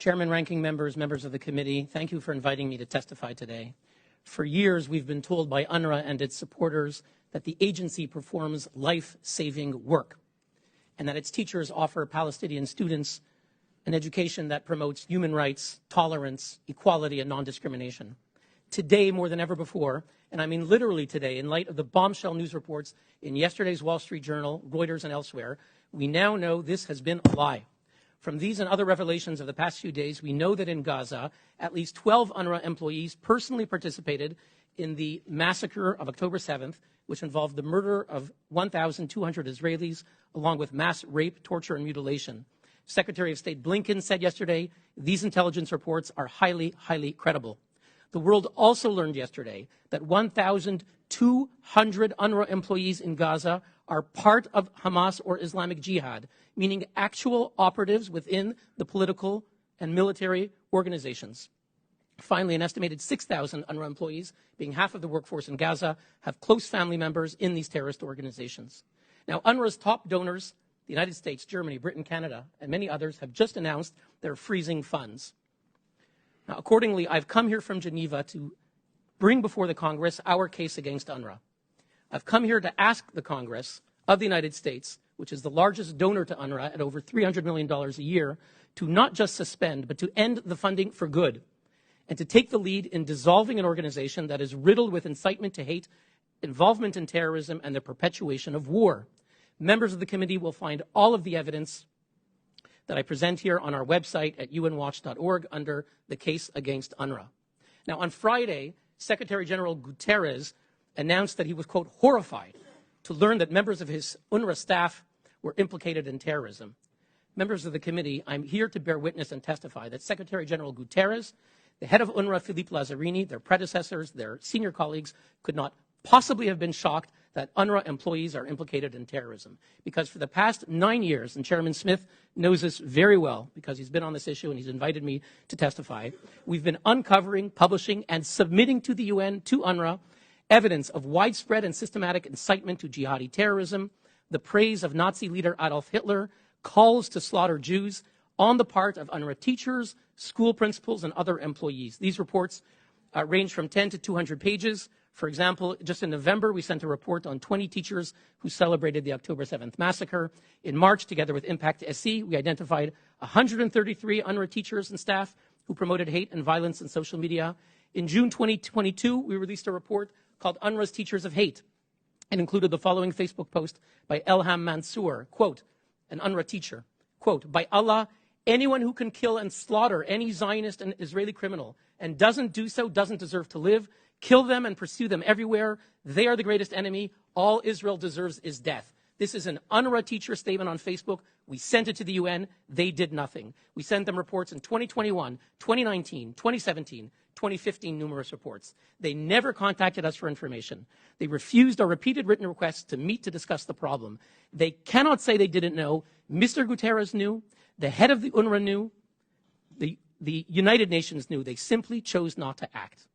Chairman, ranking members, members of the committee, thank you for inviting me to testify today. For years, we've been told by UNRWA and its supporters that the agency performs life-saving work and that its teachers offer Palestinian students an education that promotes human rights, tolerance, equality, and non-discrimination. Today, more than ever before, and I mean literally today, in light of the bombshell news reports in yesterday's Wall Street Journal, Reuters, and elsewhere, we now know this has been a lie. From these and other revelations of the past few days, we know that in Gaza, at least 12 UNRWA employees personally participated in the massacre of October 7th, which involved the murder of 1,200 Israelis, along with mass rape, torture, and mutilation. Secretary of State Blinken said yesterday, these intelligence reports are highly, highly credible. The world also learned yesterday that 1,200 UNRWA employees in Gaza are part of Hamas or Islamic Jihad, meaning actual operatives within the political and military organizations. Finally, an estimated 6,000 UNRWA employees, being half of the workforce in Gaza, have close family members in these terrorist organizations. Now, UNRWA's top donors, the United States, Germany, Britain, Canada, and many others, have just announced they're freezing funds. Now, accordingly, I've come here from Geneva to bring before the Congress our case against UNRWA. I've come here to ask the Congress of the United States, which is the largest donor to UNRWA at over $300 million a year, to not just suspend, but to end the funding for good, and to take the lead in dissolving an organization that is riddled with incitement to hate, involvement in terrorism, and the perpetuation of war. Members of the committee will find all of the evidence that I present here on our website at unwatch.org under the case against UNRWA. Now, on Friday, Secretary General Guterres announced that he was, quote, horrified to learn that members of his UNRWA staff were implicated in terrorism. Members of the committee, I'm here to bear witness and testify that Secretary General Guterres, the head of UNRWA, Philippe Lazzarini, their predecessors, their senior colleagues, could not possibly have been shocked that UNRWA employees are implicated in terrorism. Because for the past 9 years, and Chairman Smith knows this very well because he's been on this issue and he's invited me to testify, we've been uncovering, publishing, and submitting to the UN, to UNRWA, evidence of widespread and systematic incitement to jihadi terrorism, the praise of Nazi leader Adolf Hitler, calls to slaughter Jews on the part of UNRWA teachers, school principals, and other employees. These reports range from 10 to 200 pages. For example, just in November, we sent a report on 20 teachers who celebrated the October 7th massacre. In March, together with Impact SE, we identified 133 UNRWA teachers and staff who promoted hate and violence in social media. In June 2022, we released a report called UNRWA's Teachers of Hate, and included the following Facebook post by Elham Mansour, quote, an UNRWA teacher, quote, by Allah, anyone who can kill and slaughter any Zionist and Israeli criminal and doesn't do so doesn't deserve to live. Kill them and pursue them everywhere. They are the greatest enemy. All Israel deserves is death. This is an UNRWA teacher statement on Facebook. We sent it to the UN. They did nothing. We sent them reports in 2021, 2019, 2017, 2015, numerous reports. They never contacted us for information. They refused our repeated written requests to meet to discuss the problem. They cannot say they didn't know. Mr. Guterres knew. The head of the UNRWA knew. The United Nations knew. They simply chose not to act.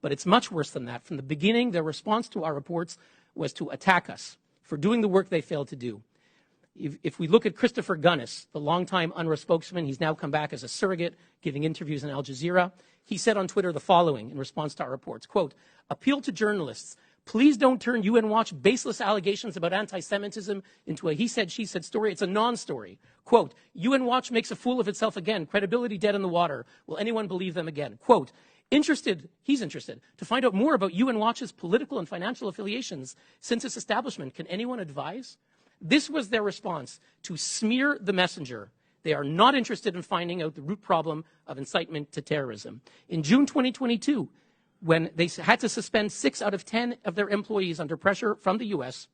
But it's much worse than that. From the beginning, their response to our reports was to attack us for doing the work they failed to do. If we look at Christopher Gunnis, the longtime UNRWA spokesman, he's now come back as a surrogate, giving interviews on Al Jazeera. He said on Twitter the following in response to our reports, quote, appeal to journalists, please don't turn UN Watch baseless allegations about anti-Semitism into a he said, she said story. It's a non-story. Quote, UN Watch makes a fool of itself again. Credibility dead in the water. Will anyone believe them again? Quote, he's interested to find out more about UN Watch's political and financial affiliations since its establishment. Can anyone advise? This was their response to smear the messenger. They are not interested in finding out the root problem of incitement to terrorism. In June 2022, when they had to suspend 6 out of 10 of their employees under pressure from the US,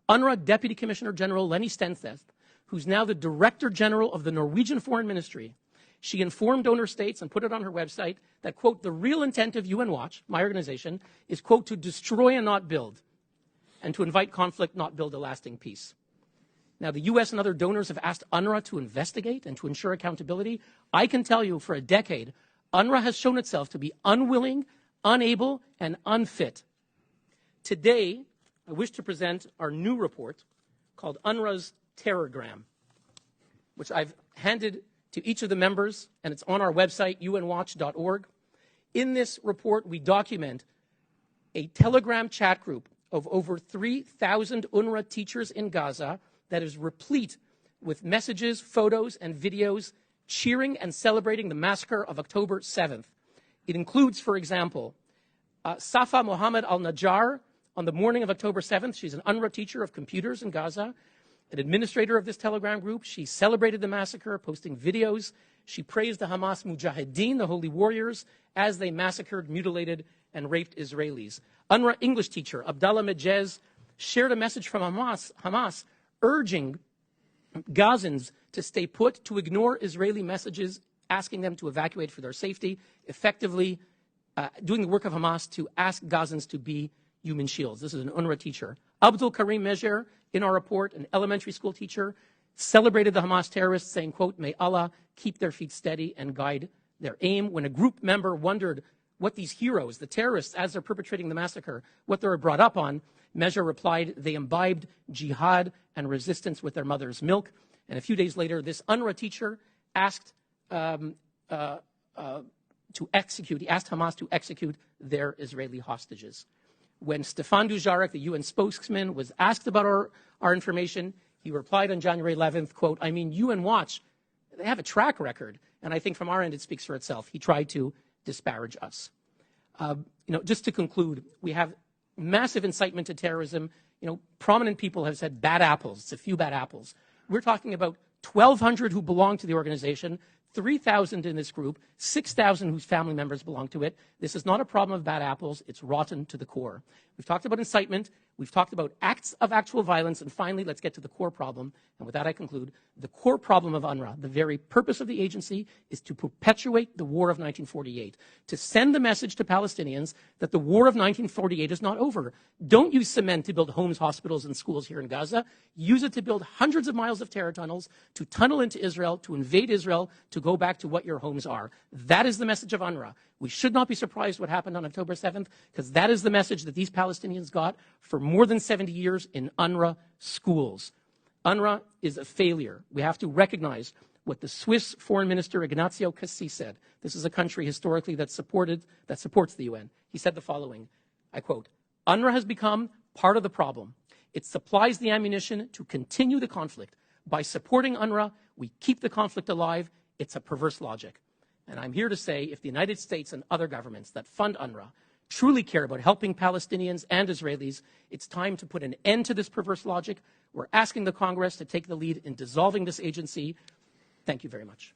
UNRWA Deputy Commissioner General Lenny Stensteth, who's now the Director General of the Norwegian Foreign Ministry, she informed donor states and put it on her website that, quote, the real intent of UN Watch, my organization, is, quote, to destroy and not build, and to invite conflict, not build a lasting peace. Now, the US and other donors have asked UNRWA to investigate and to ensure accountability. I can tell you for a decade, UNRWA has shown itself to be unwilling, unable, and unfit. Today, I wish to present our new report called UNRWA's Terrorgram, which I've handed to each of the members, and it's on our website, unwatch.org. In this report, we document a Telegram chat group of over 3,000 UNRWA teachers in Gaza that is replete with messages, photos, and videos cheering and celebrating the massacre of October 7th. It includes, for example, Safa Mohammed al-Najjar on the morning of October 7th. She's an UNRWA teacher of computers in Gaza, an administrator of this Telegram group. She celebrated the massacre, posting videos. She praised the Hamas Mujahideen, the holy warriors, as they massacred, mutilated, and raped Israelis. UNRWA English teacher Abdallah Mejez shared a message from Hamas urging Gazans to stay put, to ignore Israeli messages asking them to evacuate for their safety, effectively doing the work of Hamas to ask Gazans to be human shields. This is an UNRWA teacher. Abdul Karim Mejer, in our report, an elementary school teacher, celebrated the Hamas terrorists, saying, quote, "May Allah keep their feet steady and guide their aim." When a group member wondered what these heroes, the terrorists, as they're perpetrating the massacre, what they were brought up on, Mejer replied, "They imbibed jihad and resistance with their mother's milk." And a few days later, this UNRWA teacher asked Hamas to execute their Israeli hostages. When Stefan Dujarric, the UN spokesman, was asked about our information, he replied on January 11th, quote, "I mean, UN Watch, they have a track record, and I think from our end it speaks for itself." He tried to disparage us. Just to conclude, we have massive incitement to terrorism. Prominent people have said bad apples. It's a few bad apples. We're talking about 1,200 who belong to the organization, 3,000 in this group, 6,000 whose family members belong to it. This is not a problem of bad apples. It's rotten to the core. We've talked about incitement. We've talked about acts of actual violence. And finally, let's get to the core problem. And with that, I conclude. The core problem of UNRWA, the very purpose of the agency, is to perpetuate the war of 1948, to send the message to Palestinians that the war of 1948 is not over. Don't use cement to build homes, hospitals, and schools here in Gaza. Use it to build hundreds of miles of terror tunnels, to tunnel into Israel, to invade Israel, to go back to what your homes are. That is the message of UNRWA. We should not be surprised what happened on October 7th, because that is the message that these Palestinians got for more than 70 years in UNRWA schools. UNRWA is a failure. We have to recognize what the Swiss Foreign Minister Ignazio Cassis said. This is a country historically that supports the UN. He said the following, I quote, "UNRWA has become part of the problem. It supplies the ammunition to continue the conflict. By supporting UNRWA, we keep the conflict alive. It's a perverse logic." And I'm here to say, if the United States and other governments that fund UNRWA truly care about helping Palestinians and Israelis, it's time to put an end to this perverse logic. We're asking the Congress to take the lead in dissolving this agency. Thank you very much.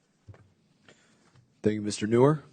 Thank you, Mr. Neuer.